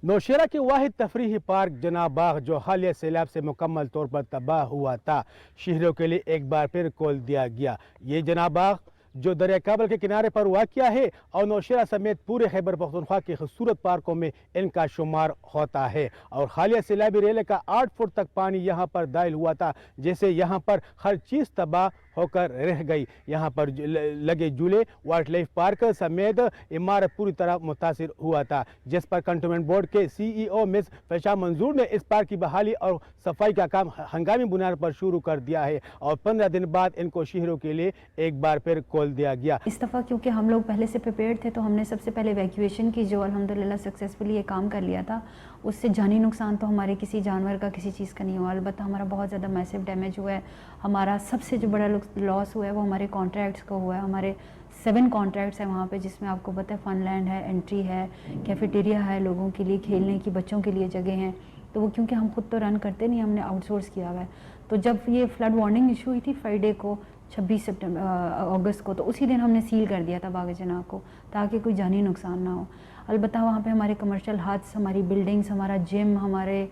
नौशहरा के वाहिद तफरीही पार्क जनाबाग जो हालिया सैलाब से मुकम्मल तौर पर तबाह हुआ था, शहरियों के लिए एक बार फिर खोल दिया गया। ये जनाबाग जो दरिया काबुल के किनारे पर वाक़या है और नौशहरा समेत पूरे खैबर पख्तूनख्वा के खूबसूरत पार्कों में इनका शुमार होता है। और हालिया सैलाबी रेले का 8 फुट तक पानी यहाँ पर दाखिल हुआ था, जैसे यहाँ पर हर चीज़ तबाह होकर रह गई। यहाँ पर लगे झूले, वाइल्ड लाइफ पार्क समेत इमारत पूरी तरह मुतासिर हुआ था, जिस पर कंटोनमेंट बोर्ड के CEO मिस फैशा मंजूर ने इस पार्क की बहाली और सफाई का काम हंगामी बुनियाद पर शुरू कर दिया है और 15 दिन बाद इनको शहरों के लिए एक बार फिर खोल दिया गया। इस दफ़ा क्योंकि हम लोग पहले से प्रिपेयर्ड थे तो हमने सबसे पहले इवैक्यूएशन की, जो अल्हम्दुलिल्लाह सक्सेसफुली ये काम कर लिया था। उससे जानी नुकसान तो हमारे किसी जानवर का किसी चीज़ का नहीं हुआ, अलबत्ता हमारा बहुत ज़्यादा मैसिव डैमेज हुआ है। हमारा सबसे जो बड़ा लॉस हुआ है वो हमारे कॉन्ट्रैक्ट्स का हुआ है। हमारे 7 कॉन्ट्रैक्ट्स हैं वहाँ पे, जिसमें आपको पता है फनलैंड है, एंट्री है, कैफेटेरिया है, लोगों के लिए खेलने की, बच्चों के लिए जगह हैं। तो वो क्योंकि हम खुद तो रन करते नहीं, हमने आउटसोर्स किया हुआ है। तो जब ये फ्लड वार्निंग इशू हुई थी फ्राइडे को, 26 अगस्त को, तो उसी दिन हमने सील कर दिया था बाग जना को ताकि कोई जानी नुकसान ना हो। अलबत्ता वहाँ पे हमारे कमर्शियल हट्स, हमारी बिल्डिंग्स, हमारा जिम, हमारे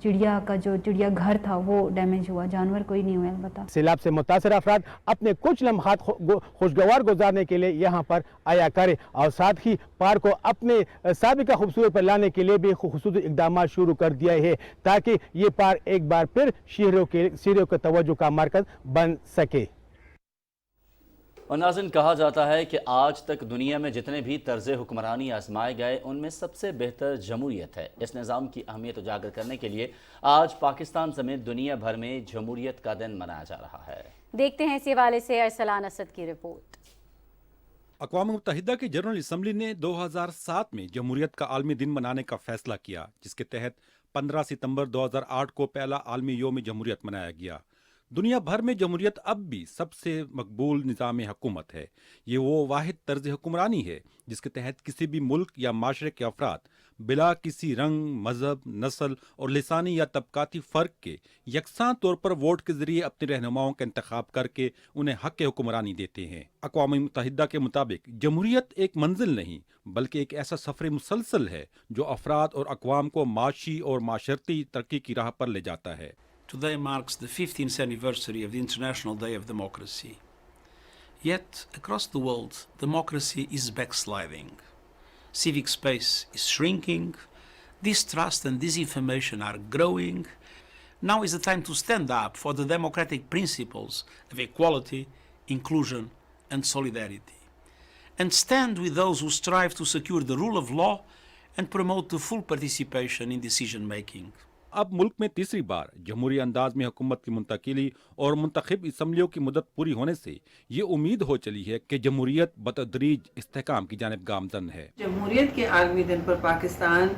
चिड़िया का जो चिड़िया घर था वो डैमेज हुआ, जानवर कोई नहीं हुआ अलबत्ता। सैलाब से मुतासर अफराद अपने कुछ लम्हात खुशगवार गुजारने के लिए यहाँ पर आया करें और साथ ही पार्क को अपने साबिका खूबसूरत पर लाने के लिए भी खुसूसी इकदाम शुरू कर दिया है ताकि ये पार्क एक बार फिर शहरियों के तवज्जो का मरकज बन सके। और नाज़रीन, कहा जाता है कि आज तक दुनिया में जितने भी तर्ज हुक्मरानी आजमाए गए उनमें सबसे बेहतर जमहूरियत है। इस निज़ाम की अहमियत उजागर करने के लिए आज पाकिस्तान समेत दुनिया भर में जमहूरियत का दिन मनाया जा रहा है। देखते हैं इस हवाले से अरसलान असद की रिपोर्ट। अक़वाम मुत्तहिदा की जनरल असम्बली ने 2007 में जमहूरियत का आलमी दिन मनाने का फैसला किया, जिसके तहत 15 सितंबर 2008 को पहला आलमी योम जमहूरियत मनाया गया। दुनिया भर में जमहूरियत अब भी सबसे मकबूल निज़ाम हुकूमत है। ये वो वाहिद तर्ज हुक्मरानी है जिसके तहत किसी भी मुल्क या माशरे के अफराद बिला किसी रंग, मजहब, नस्ल और लिसानी या तबकाती फ़र्क के यकसां तौर पर वोट के ज़रिए अपने रहनुमाओं का इंतखाब करके उन्हें हक़ हुक्मरानी देते हैं। अक़वाम मुत्तहिदा के मुताबिक जमहूरियत एक मंजिल नहीं बल्कि एक ऐसा सफ़र मुसलसल है जो अफराद और अक़वाम को माशी और माशरती तरक्की की राह पर ले जाता है। Today marks the 15th anniversary of the International Day of Democracy. Yet, across the world, democracy is backsliding. Civic space is shrinking, distrust and disinformation are growing. Now is the time to stand up for the democratic principles of equality, inclusion and solidarity. And stand with those who strive to secure the rule of law and promote the full participation in decision making. अब मुल्क में तीसरी बार जमहूरी अंदाज में हुकूमत की मुंतकिली और मुंतखब असम्बलियों की मुद्दत पूरी होने से ये उम्मीद हो चली है कि जमहूरियत बतदरीज इस्तेहकाम की जानिब गामजन है। जमहूरियत के आलमी दिन पर पाकिस्तान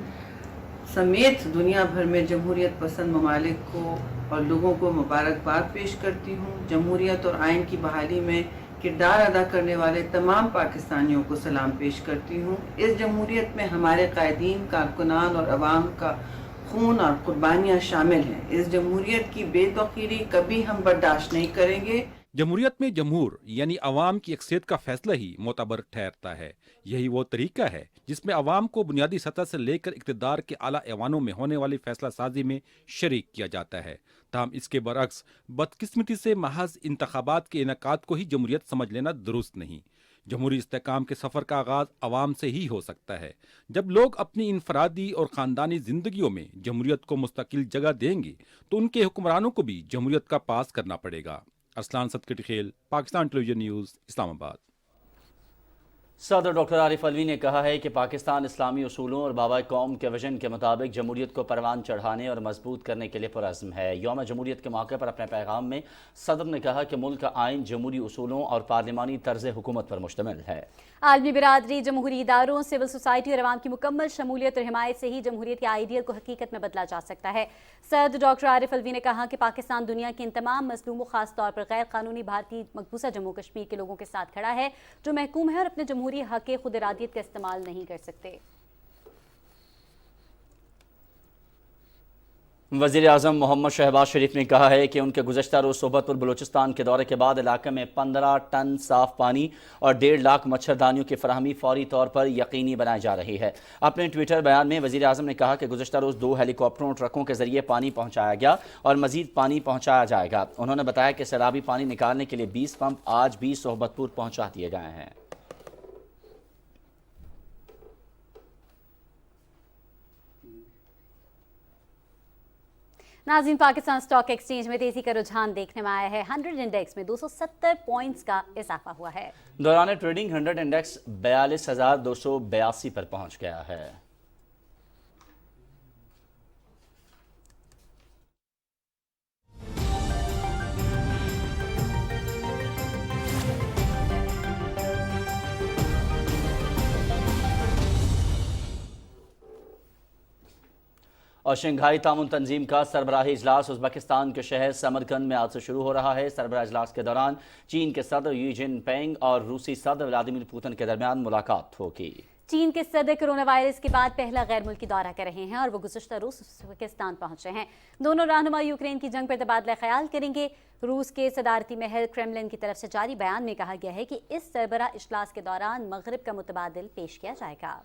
समेत दुनिया भर में जमहूरियत पसंद ममालिक को और लोगों को मुबारकबाद पेश करती हूँ। जमहूरियत और आइन की बहाली में किरदार अदा करने वाले तमाम पाकिस्तानियों को सलाम पेश करती हूँ। इस जमहूरियत में हमारे कायदीन, कारकुनान और अवाम का खून और कुर्बानियाँ शामिल हैं। इस जमहूरियत की बेतौकीरी कभी हम बर्दाश्त नहीं करेंगे। जमहूरियत में जमहूर यानी अवाम की अक्सरियत का फैसला ही मोतबर ठहरता है। यही वो तरीका है जिसमें अवाम को बुनियादी सतह से लेकर इक़्तिदार के आला ऐवानों में होने वाली फैसला साजी में शरीक किया जाता है। ताहम इसके बरअक्स बदकिस्मती से महज इंतखाबात के इनेकाद को ही जमहूरियत समझ लेना दुरुस्त नहीं। जमहूरी इस्तेहकाम के सफ़र का आगाज़ अवाम से ही हो सकता है। जब लोग अपनी इनफरादी और ख़ानदानी ज़िंदगियों में जमहूरियत को मुस्तकिल जगह देंगे तो उनके हुक्मरानों को भी जमहूरियत का पास करना पड़ेगा। अरसलान सदकी खेल, पाकिस्तान टेलीविजन न्यूज़, इस्लामाबाद। सदर डॉक्टर आरिफ अलवी ने कहा है कि पाकिस्तान इस्लामी उसूलों और बाबाए कौम के विजन के मुताबिक जमहूरियत को परवान चढ़ाने और मजबूत करने के लिए पुरअज़्म है। यौम जमहूरियत के मौके पर अपने पैगाम में सदर ने कहा कि मुल्क का आइन जमहूरी उसूलों और पार्लिमानी तर्ज हुकूमत पर मुश्तमिल है। आलमी बिरादरी, जमहूरी इदारों, सिविल सोसाइटी और अवाम की मुकम्मल शमूलियत और हिमायत से ही जमहूरियत के आइडियल को हकीकत में बदला जा सकता है। सदर डॉक्टर आरिफ अलवी ने कहा कि पाकिस्तान दुनिया के इन तमाम मजलूमों, खास तौर पर गैर कानूनी भारतीय मकबूजा जम्मू कश्मीर के लोगों के साथ खड़ा है जो महकूम है और अपने जमहूरी हक खुद इरादियत का इस्तेमाल नहीं कर सकते। वज़ीर आज़म मोहम्मद शहबाज शरीफ ने कहा है कि उनके गुज़श्ता रोज़ सोबतपुर बलूचिस्तान के दौरे के बाद इलाके में 15 टन साफ़ पानी और 1.5 लाख मच्छरदानियों की फराहमी फौरी तौर पर यकीनी बनाई जा रही है। अपने ट्विटर बयान में वज़ीर आज़म ने कहा कि गुज़श्ता रोज़ 2 हेलीकॉप्टरों और ट्रकों के ज़रिए पानी पहुँचाया गया और मज़ीद पानी पहुँचाया जाएगा। उन्होंने बताया कि सैलाबी पानी निकालने के लिए 20 पंप आज भी सोबतपुर पहुँचा दिए गए हैं। नाज़रीन, पाकिस्तान स्टॉक एक्सचेंज में तेजी का रुझान देखने में आया है। 100 इंडेक्स में 270 पॉइंट्स का इजाफा हुआ है। दौरान ट्रेडिंग 100 इंडेक्स 42,282 पर पहुंच गया है। और शंघाई तामुन तंजीम का सरबराही इजलास उज़्बेकिस्तान के शहर समरकंद में आज से शुरू हो रहा है। सरबराह इजलास के दौरान चीन के सदर शी जिनपिंग और रूसी सदर व्लादिमीर पुतिन के दरमियान मुलाकात होगी। چین کے صدر کورونا وائرس کے بعد پہلا غیر ملکی دورہ کر رہے ہیں اور وہ گزشتہ روز پاکستان پہنچے ہیں۔ دونوں رہنما یوکرین کی جنگ پر تبادلہ خیال کریں گے۔ روس کے صدارتی محل کرملن کی طرف سے جاری بیان میں کہا گیا ہے کہ اس سربراہ اجلاس کے دوران مغرب کا متبادل پیش کیا جائے گا۔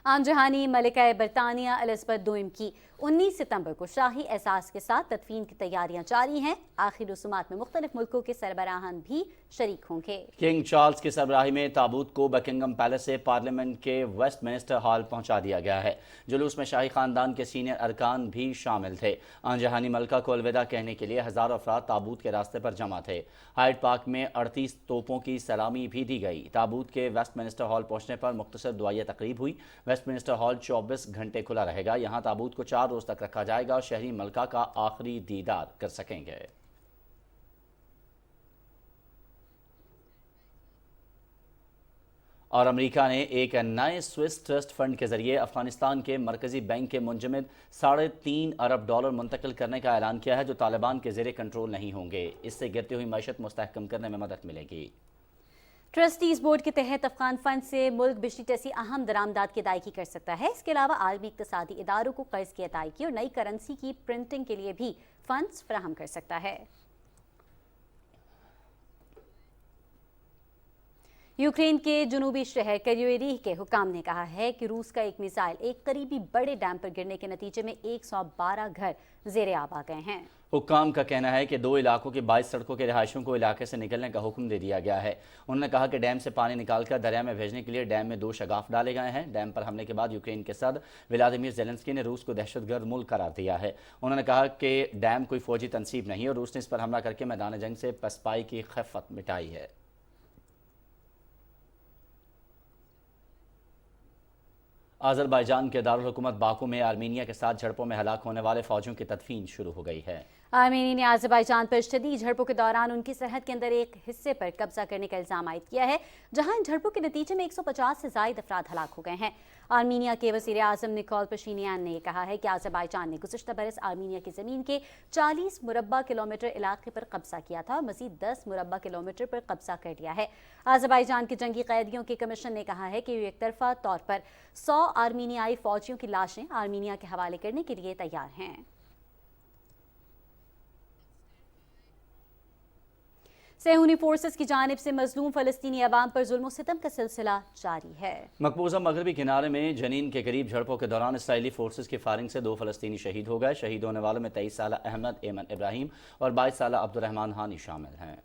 عام جہانی ملکہ برطانیہ الزبتھ دوئم کی 19 ستمبر کو شاہی اعزاز کے ساتھ تدفین کی تیاریاں جاری ہیں۔ آخری رسومات میں مختلف ملکوں کے سربراہان بھی شریک ہوں گے۔ کنگ چارلز کی سربراہی میں تابوت کو بکنگم پیلس سے پارلیمنٹ کے ویسٹ منسٹر ہال پہنچا دیا گیا ہے۔ جلوس میں شاہی خاندان کے سینئر ارکان بھی شامل تھے۔ عام جہانی ملکہ کو الوداع کہنے کے لیے ہزاروں افراد تابوت کے راستے پر جمع تھے۔ ہائیڈ پارک میں 38 توپوں کی سلامی بھی دی گئی۔ تابوت کے ویسٹ منسٹر ہال پہنچنے پر مختصر دعائیہ تقریب ہوئی۔ ویسٹ منسٹر ہال 24 گھنٹے کھلا رہے گا۔ یہاں تابوت کو 4 روز تک رکھا جائے گا اور شہری ملکہ کا آخری دیدار کر سکیں گے۔ اور امریکہ نے ایک نئے سوئس ٹرسٹ فنڈ کے ذریعے افغانستان کے مرکزی بینک کے منجمد $3.5 ارب منتقل کرنے کا اعلان کیا ہے، جو طالبان کے زیر کنٹرول نہیں ہوں گے۔ اس سے گرتی ہوئی معیشت مستحکم کرنے میں مدد ملے گی۔ ٹرسٹیز بورڈ کے تحت افغان فنڈ سے ملک بجلی جیسی اہم درآمدات کی ادائیگی کر سکتا ہے۔ اس کے علاوہ عالمی اقتصادی اداروں کو قرض کی ادائیگی اور نئی کرنسی کی پرنٹنگ کے لیے بھی فنڈز فراہم کر سکتا ہے۔ یوکرین کے جنوبی شہر کریوریہ کے حکام نے کہا ہے کہ روس کا ایک میزائل ایک قریبی بڑے ڈیم پر گرنے کے نتیجے میں 112 گھر زیر آب آ گئے ہیں۔ حکام کا کہنا ہے کہ 2 علاقوں کی 22 سڑکوں کے رہائشیوں کو علاقے سے نکلنے کا حکم دے دیا گیا ہے۔ انہوں نے کہا کہ ڈیم سے پانی نکال کر دریا میں بھیجنے کے لیے ڈیم میں 2 شگاف ڈالے گئے ہیں۔ ڈیم پر حملے کے بعد یوکرین کے صدر ولادیمیر زیلنسکی نے روس کو دہشت گرد ملک قرار دیا ہے۔ انہوں نے کہا کہ ڈیم کوئی فوجی تنصیب نہیں اور روس نے اس پر حملہ کر کے میدان جنگ سے پسپائی کی خفت مٹائی ہے۔ آذربائیجان کے دارالحکومت باکو میں آرمینیا کے ساتھ جھڑپوں میں ہلاک ہونے والے فوجیوں کی تدفین شروع ہو گئی ہے۔ آرمینیا نے آذربائیجان پر شدید جھڑپوں کے دوران ان کی سرحد کے اندر ایک حصے پر قبضہ کرنے کا الزام عائد کیا ہے، جہاں ان جھڑپوں کے نتیجے میں 150 سے زائد افراد ہلاک ہو گئے ہیں۔ آرمینیا کے وزیر اعظم نکول پشینیان نے کہا ہے کہ آذربائیجان نے گزشتہ برس آرمینیا کی زمین کے 40 مربع کلومیٹر علاقے پر قبضہ کیا تھا اور مزید 10 مربع کلومیٹر پر قبضہ کر لیا ہے۔ آذربائیجان کے جنگی قیدیوں کے کمیشن نے کہا ہے کہ وہ یک طرفہ طور پر 100 آرمینیائی فوجیوں کی لاشیں آرمینیا کے حوالے کرنے کے لیے تیار ہیں۔ صہیونی فورسز کی جانب سے مظلوم فلسطینی عوام پر ظلم و ستم کا سلسلہ جاری ہے۔ مقبوضہ مغربی کنارے میں جنین کے قریب جھڑپوں کے دوران اسرائیلی فورسز کی فائرنگ سے 2 فلسطینی شہید ہو گئے۔ شہید ہونے والوں میں 23 سالہ احمد ایمن ابراہیم اور 22 سالہ عبدالرحمن ہانی شامل ہیں۔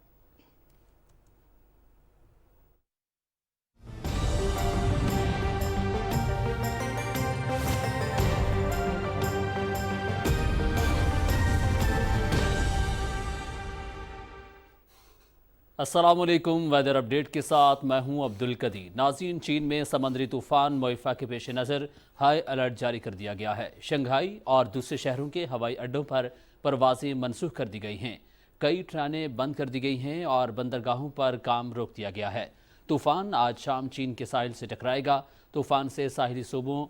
السلام علیکم، ویدر اپڈیٹ کے ساتھ میں ہوں عبدالقدیر۔ ناظرین، چین میں سمندری طوفان موئفا کے پیش نظر ہائی الرٹ جاری کر دیا گیا ہے۔ شنگھائی اور دوسرے شہروں کے ہوائی اڈوں پر پروازیں منسوخ کر دی گئی ہیں، کئی ٹرینیں بند کر دی گئی ہیں اور بندرگاہوں پر کام روک دیا گیا ہے۔ طوفان آج شام چین کے ساحل سے ٹکرائے گا۔ طوفان سے ساحلی صوبوں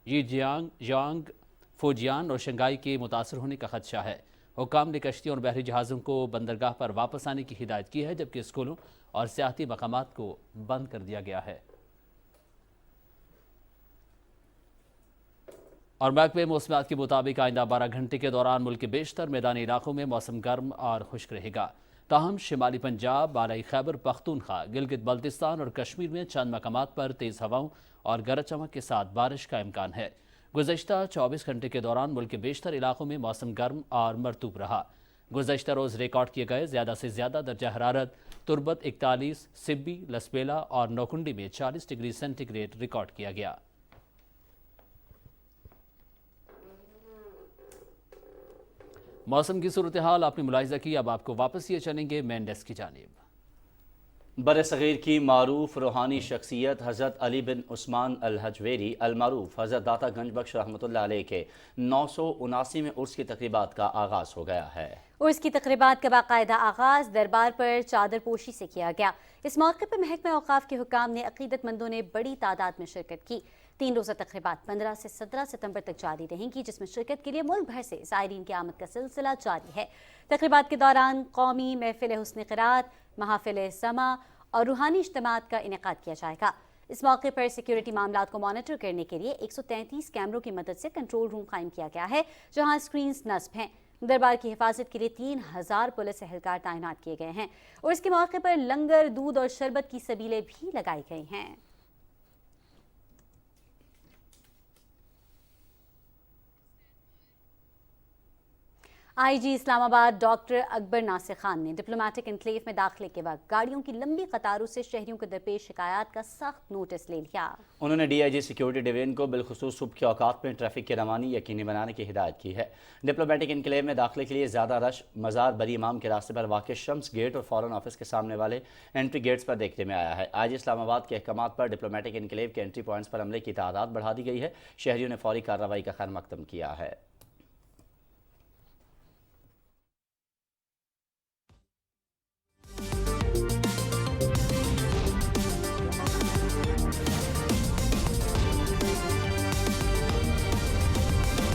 یانگ، فوجیان اور شنگھائی کے متاثر ہونے کا خدشہ ہے۔ حکام نے کشتیوں اور بحری جہازوں کو بندرگاہ پر واپس آنے کی ہدایت کی ہے، جبکہ اسکولوں اور سیاحتی مقامات کو بند کر دیا گیا ہے۔ اور محکمہ موسمیات کے مطابق آئندہ 12 گھنٹے کے دوران ملک کے بیشتر میدانی علاقوں میں موسم گرم اور خشک رہے گا، تاہم شمالی پنجاب، بالائی خیبر پختونخوا، گلگت بلتستان اور کشمیر میں چند مقامات پر تیز ہواؤں اور گرج چمک کے ساتھ بارش کا امکان ہے۔ گزشتہ 24 گھنٹے کے دوران ملک کے بیشتر علاقوں میں موسم گرم اور مرطوب رہا۔ گزشتہ روز ریکارڈ کیے گئے زیادہ سے زیادہ درجہ حرارت تربت 41، سبی، لسبیلا اور نوکنڈی میں 40 ڈگری سینٹی گریڈ ریکارڈ کیا گیا۔ موسم کی صورتحال آپ نے ملاحظہ کی، اب آپ کو واپس یہ چلیں گے مین ڈیسک کی جانب۔ بر صغیر کی معروف روحانی شخصیت حضرت علی بن عثمان الحجویری المعروف حضرت داتا گنج بخش رحمۃ اللہ علیہ کے 979 عرس کی تقریبات کا آغاز ہو گیا ہے۔ عرس کی تقریبات کا باقاعدہ آغاز دربار پر چادر پوشی سے کیا گیا۔ اس موقع پر محکمہ اوقاف کے حکام نے عقیدت مندوں نے بڑی تعداد میں شرکت کی۔ 3 روزہ تقریبات 15 سے 17 ستمبر تک جاری رہیں گی، جس میں شرکت کے لیے ملک بھر سے زائرین کی آمد کا سلسلہ جاری ہے۔ تقریبات کے دوران قومی محفل حسن قرات، महाफिल समा और रूहानी इज्तिमात का इनेकाद किया जाएगा। इस मौके पर सिक्योरिटी मामलात को मॉनिटर करने के लिए 133 कैमरों की मदद से कंट्रोल रूम कायम किया गया है, जहां स्क्रीन्स नस्ब हैं। दरबार की हिफाजत के लिए 3000 पुलिस एहलकार तैनात किए गए हैं और इसके मौके पर लंगर, दूध और शरबत की सबीलें भी लगाई गई हैं। आईजी इस्लामाबाद डॉक्टर अकबर नासिर खान ने डिप्लोमेटिक एनक्लेव में दाखिले के वक्त गाड़ियों की लंबी कतारों से शहरियों को दरपेश शिकायत का सख्त नोटिस ले लिया। उन्होंने डीआईजी सिक्योरिटी डिवीजन को बिलखुसूस सुबह के औकात में ट्रैफिक की रवानी यकीनी बनाने की हिदायत की है। डिप्लोमेटिक एनक्लेव में दाखिले के लिए ज़्यादा रश मज़ार बरी इमाम के रास्ते पर वाक़ शम्स गेट और फॉरेन ऑफिस के सामने वाले एंट्री गेट्स पर देखने में आया है। आईजी इस्लामाबाद के अहकामात पर डिप्लोमेटिक एनक्लेव के एंट्री पॉइंट्स पर अमले की तादाद बढ़ा दी गई है। शहरियों ने फौरी कार्रवाई का खैर मकदम किया है।